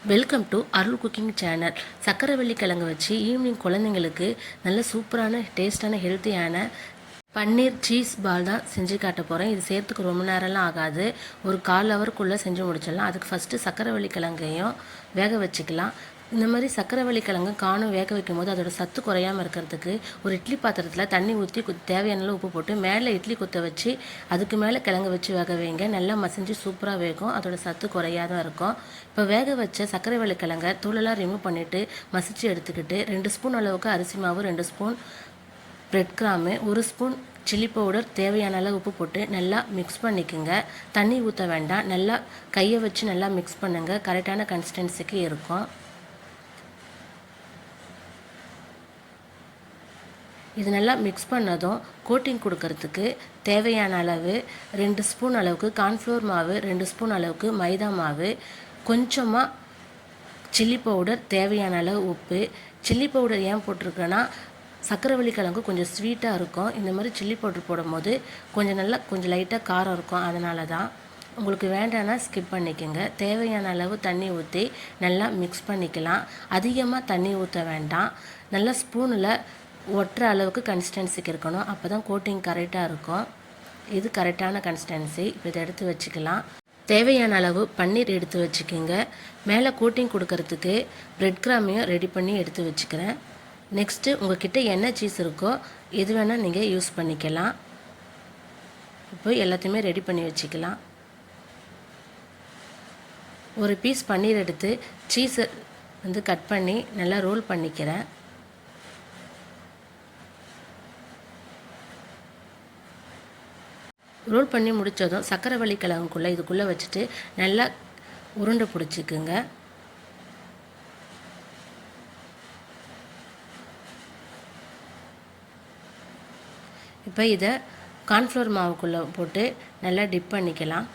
Welcome to Arul cooking channel. சக்கரவள்ளி கிழங்கு வச்சு ஈவினிங் குழந்தைங்களுக்கு நல்ல சூப்பரான டேஸ்டான ஹெல்த்தியான பன்னீர் சீஸ் பால் தான் செஞ்சு காட்ட போகிறேன். இது செய்கிறதுக்கு ரொம்ப நேரம்லாம் ஆகாது, ஒரு 1/4 ஹவருக்குள்ளே செஞ்சு முடிச்சிடலாம். அதுக்கு ஃபஸ்ட்டு சக்கரவள்ளி கிழங்கையும் வேக வச்சுக்கலாம். இந்த மாதிரி சக்கரவள்ளி கிழங்கு காணும் வேக வைக்கும் போது அதோட சத்து குறையாமல் இருக்கிறதுக்கு ஒரு இட்லி பாத்திரத்தில் தண்ணி ஊற்றி தேவையான உப்பு போட்டு மேலே இட்லி குத்த வச்சு அதுக்கு மேலே கிழங்கு வச்சு வேக வைங்க. நல்லா மசிஞ்சு சூப்பராக வேகும், அதோட சத்து குறையாதான் இருக்கும். இப்போ வேக வச்ச சக்கரவள்ளி கிழங்கை தூளெல்லாம் ரிமூவ் பண்ணிவிட்டு மசிச்சு எடுத்துக்கிட்டு 2 ஸ்பூன் அளவுக்கு அரிசி மாவு, 2 spoon bread gram, 1 spoon chilli powder, தேவையான அளவு உப்பு போட்டு நல்லா மிக்ஸ் பண்ணிக்கோங்க. தண்ணி ஊற்ற வேண்டாம், நல்லா கையை வச்சு நல்லா மிக்ஸ் பண்ணுங்கள். கரெக்டான கன்சிஸ்டன்சிக்கு இருக்கும். இது நல்லா மிக்ஸ் பண்ணதும் கோட்டிங் கொடுக்கறதுக்கு தேவையான அளவு 2 ஸ்பூன் அளவுக்கு கார்ன்ஃப்ளவர் மாவு, 2 ஸ்பூன் அளவுக்கு மைதா மாவு, கொஞ்சமாக சில்லி பவுடர், தேவையான அளவு உப்பு. சில்லி பவுடர் ஏன் போட்டிருக்கேன்னா சக்கரவள்ளி கிழங்கு கொஞ்சம் ஸ்வீட்டாக இருக்கும். இந்த மாதிரி சில்லி பவுடர் போடும்போது கொஞ்சம் லைட்டாக காரம் இருக்கும், அதனால தான். உங்களுக்கு வேண்டாம்னா ஸ்கிப் பண்ணிக்கோங்க. தேவையான அளவு தண்ணி ஊற்றி நல்லா மிக்ஸ் பண்ணிக்கலாம். அதிகமாக தண்ணி ஊற்ற வேண்டாம், நல்லா ஸ்பூனில் ஒட்டுற அளவுக்கு கன்சிஸ்டன்சிக்கு இருக்கணும். அப்போ தான் கோட்டிங் கரெக்டாக இருக்கும். இது கரெக்டான கன்சிஸ்டன்சி. இப்போ இதை எடுத்து வச்சுக்கலாம். தேவையான அளவு பன்னீர் எடுத்து வச்சுக்கோங்க. மேலே கோட்டிங் கொடுக்கறதுக்கு பிரெட் கிராமையும் ரெடி பண்ணி எடுத்து வச்சுக்கிறேன். நெக்ஸ்ட்டு உங்கள்கிட்ட என்ன சீஸ் இருக்கோ எது வேணால் நீங்கள் யூஸ் பண்ணிக்கலாம். இப்போ எல்லாத்தையுமே ரெடி பண்ணி வச்சுக்கலாம். ஒரு பீஸ் பன்னீர் எடுத்து சீஸை கட் பண்ணி நல்லா ரோல் பண்ணிக்கிறேன். ரோல் பண்ணி முடித்ததும் சக்கரவள்ளி கிழங்குக்குள்ளே இதுக்குள்ளே வச்சுட்டு நல்லா உருண்டை பிடிச்சிக்குங்க. இப்போ இதை கார்ன்ஃப்ளவர் மாவுக்குள்ளே போட்டு நல்லா டிப் பண்ணிக்கலாம்.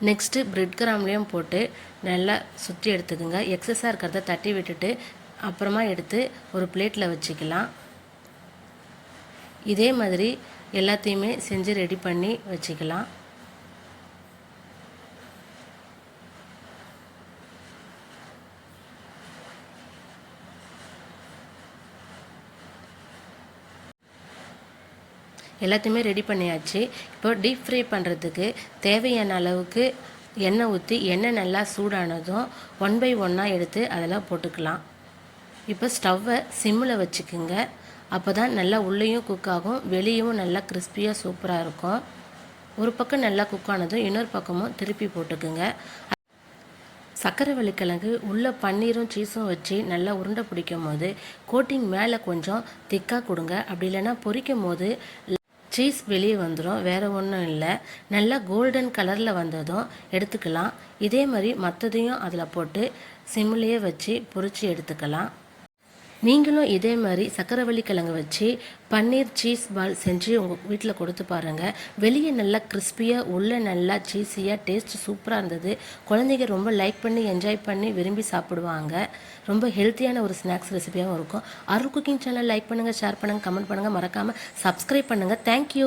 நெக்ஸ்ட்டு பிரெட் கிராம்லேயும் போட்டு நல்லா சுற்றி எடுத்துக்கோங்க. எக்ஸஸாக இருக்கிறத தட்டி விட்டுட்டு அப்புறமா எடுத்து ஒரு பிளேட்டில் வச்சுக்கலாம். இதே மாதிரி எல்லாத்தையுமே செஞ்சு ரெடி பண்ணி வச்சுக்கலாம். எல்லாத்தையுமே ரெடி பண்ணியாச்சு. இப்போ டீப் ஃப்ரை பண்ணுறதுக்கு தேவையான அளவுக்கு எண்ணெய் ஊற்றி எண்ணெய் நல்லா சூடானதும் 1 by 1 எடுத்து அதெல்லாம் போட்டுக்கலாம். இப்போ ஸ்டவ்வை சிம்மில் வச்சுக்குங்க. அப்போ தான் நல்லா உள்ளேயும் குக் ஆகும், வெளியும் நல்லா கிறிஸ்பியாக சூப்பராக இருக்கும். ஒரு பக்கம் நல்லா குக் ஆனதும் இன்னொரு பக்கமும் திருப்பி போட்டுக்குங்க. சக்கரவள்ளி கிழங்கு உள்ளே பன்னீரும் சீஸும் வச்சு நல்லா உருண்டை பிடிக்கும் போது கோட்டிங் மேலே கொஞ்சம் திக்காக கொடுங்க. அப்படி இல்லைன்னா பொரிக்கும் போது சீஸ் வெளியே வந்துடும், வேறு ஒன்றும் இல்லை. நல்லா கோல்டன் கலரில் வந்ததும் எடுத்துக்கலாம். இதே மாதிரி மற்றதையும் அதில் போட்டு சிம்லேயே வச்சு பொரித்து எடுத்துக்கலாம். நீங்களும் இதே மாதிரி சக்கரவள்ளி கிழங்கு வச்சு பன்னீர் சீஸ் பால் செஞ்சு உங்கள் வீட்டில் கொடுத்து பாருங்கள். வெளியே நல்லா கிறிஸ்பியாக, உள்ளே நல்லா சீஸியாக, டேஸ்ட் சூப்பராக இருந்தது. குழந்தைங்க ரொம்ப லைக் பண்ணி என்ஜாய் பண்ணி விரும்பி சாப்பிடுவாங்க. ரொம்ப ஹெல்த்தியான ஒரு ஸ்நாக்ஸ் ரெசிபியாகவும் இருக்கும். அருள் குக்கிங் சேனல் லைக் பண்ணுங்கள், ஷேர் பண்ணுங்கள், கமெண்ட் பண்ணுங்கள், மறக்காமல் சப்ஸ்கிரைப் பண்ணுங்கள். தேங்க்யூ.